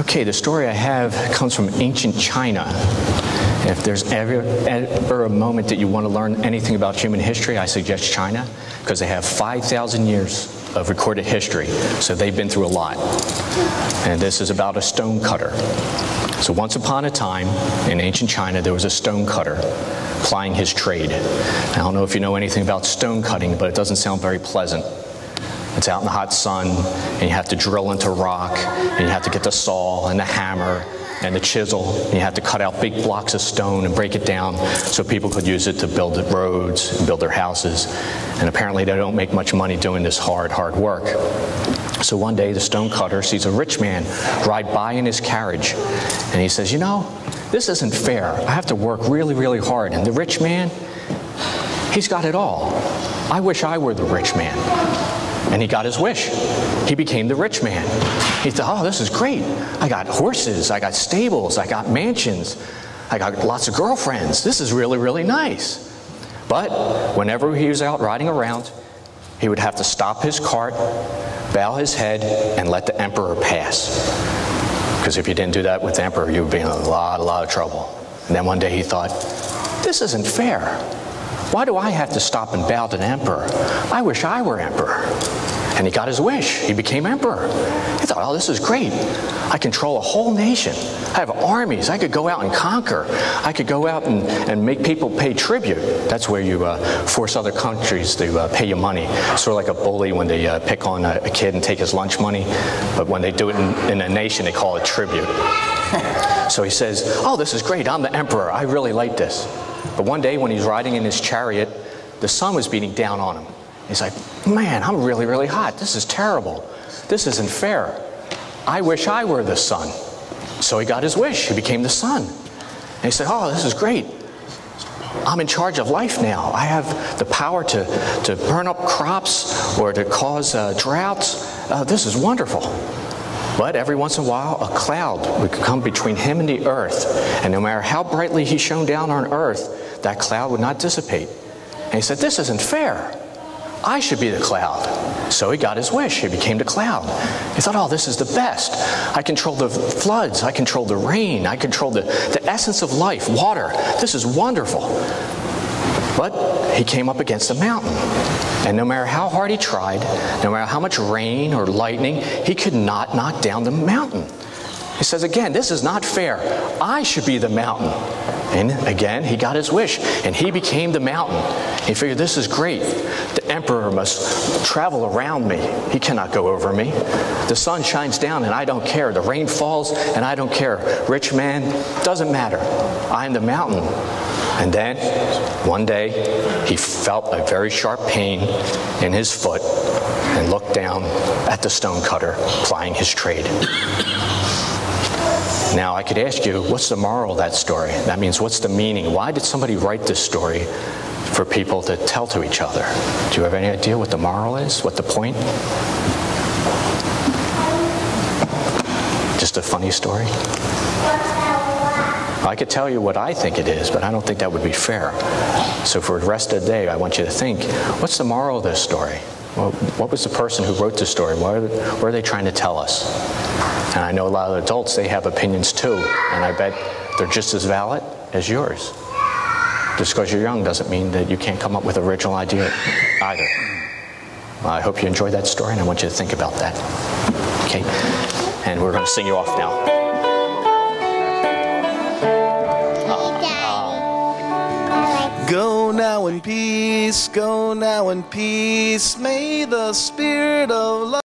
Okay, the story I have comes from ancient China. If there's ever a moment that you want to learn anything about human history, I suggest China, because they have 5,000 years of recorded history, so they've been through a lot. And this is about a stone cutter. So once upon a time, in ancient China, there was a stone cutter plying his trade. I don't know if you know anything about stone cutting, but it doesn't sound very pleasant. It's out in the hot sun, and you have to drill into rock, and you have to get the saw and the hammer and the chisel, and you have to cut out big blocks of stone and break it down so people could use it to build the roads and build their houses. And apparently they don't make much money doing this hard work. So one day the stone cutter sees a rich man ride by in his carriage, and he says, you know, this isn't fair. I have to work really, really hard, and the rich man, he's got it all. I wish I were the rich man. And he got his wish. He became the rich man. He thought, oh, this is great. I got horses, I got stables, I got mansions, I got lots of girlfriends. This is really, really nice. But whenever he was out riding around, he would have to stop his cart, bow his head, and let the emperor pass. Because if you didn't do that with the emperor, you would be in a lot of trouble. And then one day he thought, this isn't fair. Why do I have to stop and bow to the emperor? I wish I were emperor. And he got his wish. He became emperor. He thought, oh, this is great. I control a whole nation. I have armies. I could go out and conquer. I could go out and make people pay tribute. That's where you force other countries to pay you money. Sort of like a bully when they pick on a kid and take his lunch money. But when they do it in a nation, they call it tribute. So he says, oh, this is great. I'm the emperor. I really like this. But one day when he's riding in his chariot, the sun was beating down on him. He's like, man, I'm really, really hot. This is terrible. This isn't fair. I wish I were the sun. So he got his wish. He became the sun. And he said, oh, this is great. I'm in charge of life now. I have the power to burn up crops or to cause droughts. This is wonderful. But every once in a while, a cloud would come between him and the earth. And no matter how brightly he shone down on earth, that cloud would not dissipate. And he said, this isn't fair. I should be the cloud. So he got his wish. He became the cloud. He thought, oh, this is the best. I control the floods. I control the rain. I control the essence of life, water. This is wonderful. But he came up against a mountain. And no matter how hard he tried, no matter how much rain or lightning, he could not knock down the mountain. He says, again, this is not fair. I should be the mountain. And again, he got his wish, and he became the mountain. He figured, this is great. The emperor must travel around me. He cannot go over me. The sun shines down, and I don't care. The rain falls, and I don't care. Rich man, doesn't matter. I'm the mountain. And then, one day, he felt a very sharp pain in his foot and looked down at the stone cutter plying his trade. Now, I could ask you, what's the moral of that story? That means, what's the meaning? Why did somebody write this story for people to tell to each other? Do you have any idea what the moral is? What the point? Just a funny story? I could tell you what I think it is, but I don't think that would be fair. So for the rest of the day, I want you to think, what's the moral of this story? Well, what was the person who wrote this story? What are they trying to tell us? And I know a lot of adults, they have opinions too, and I bet they're just as valid as yours. Just because you're young doesn't mean that you can't come up with an original idea either. I hope you enjoyed that story, and I want you to think about that. Okay? And we're going to sing you off now. Go now in peace, may the spirit of love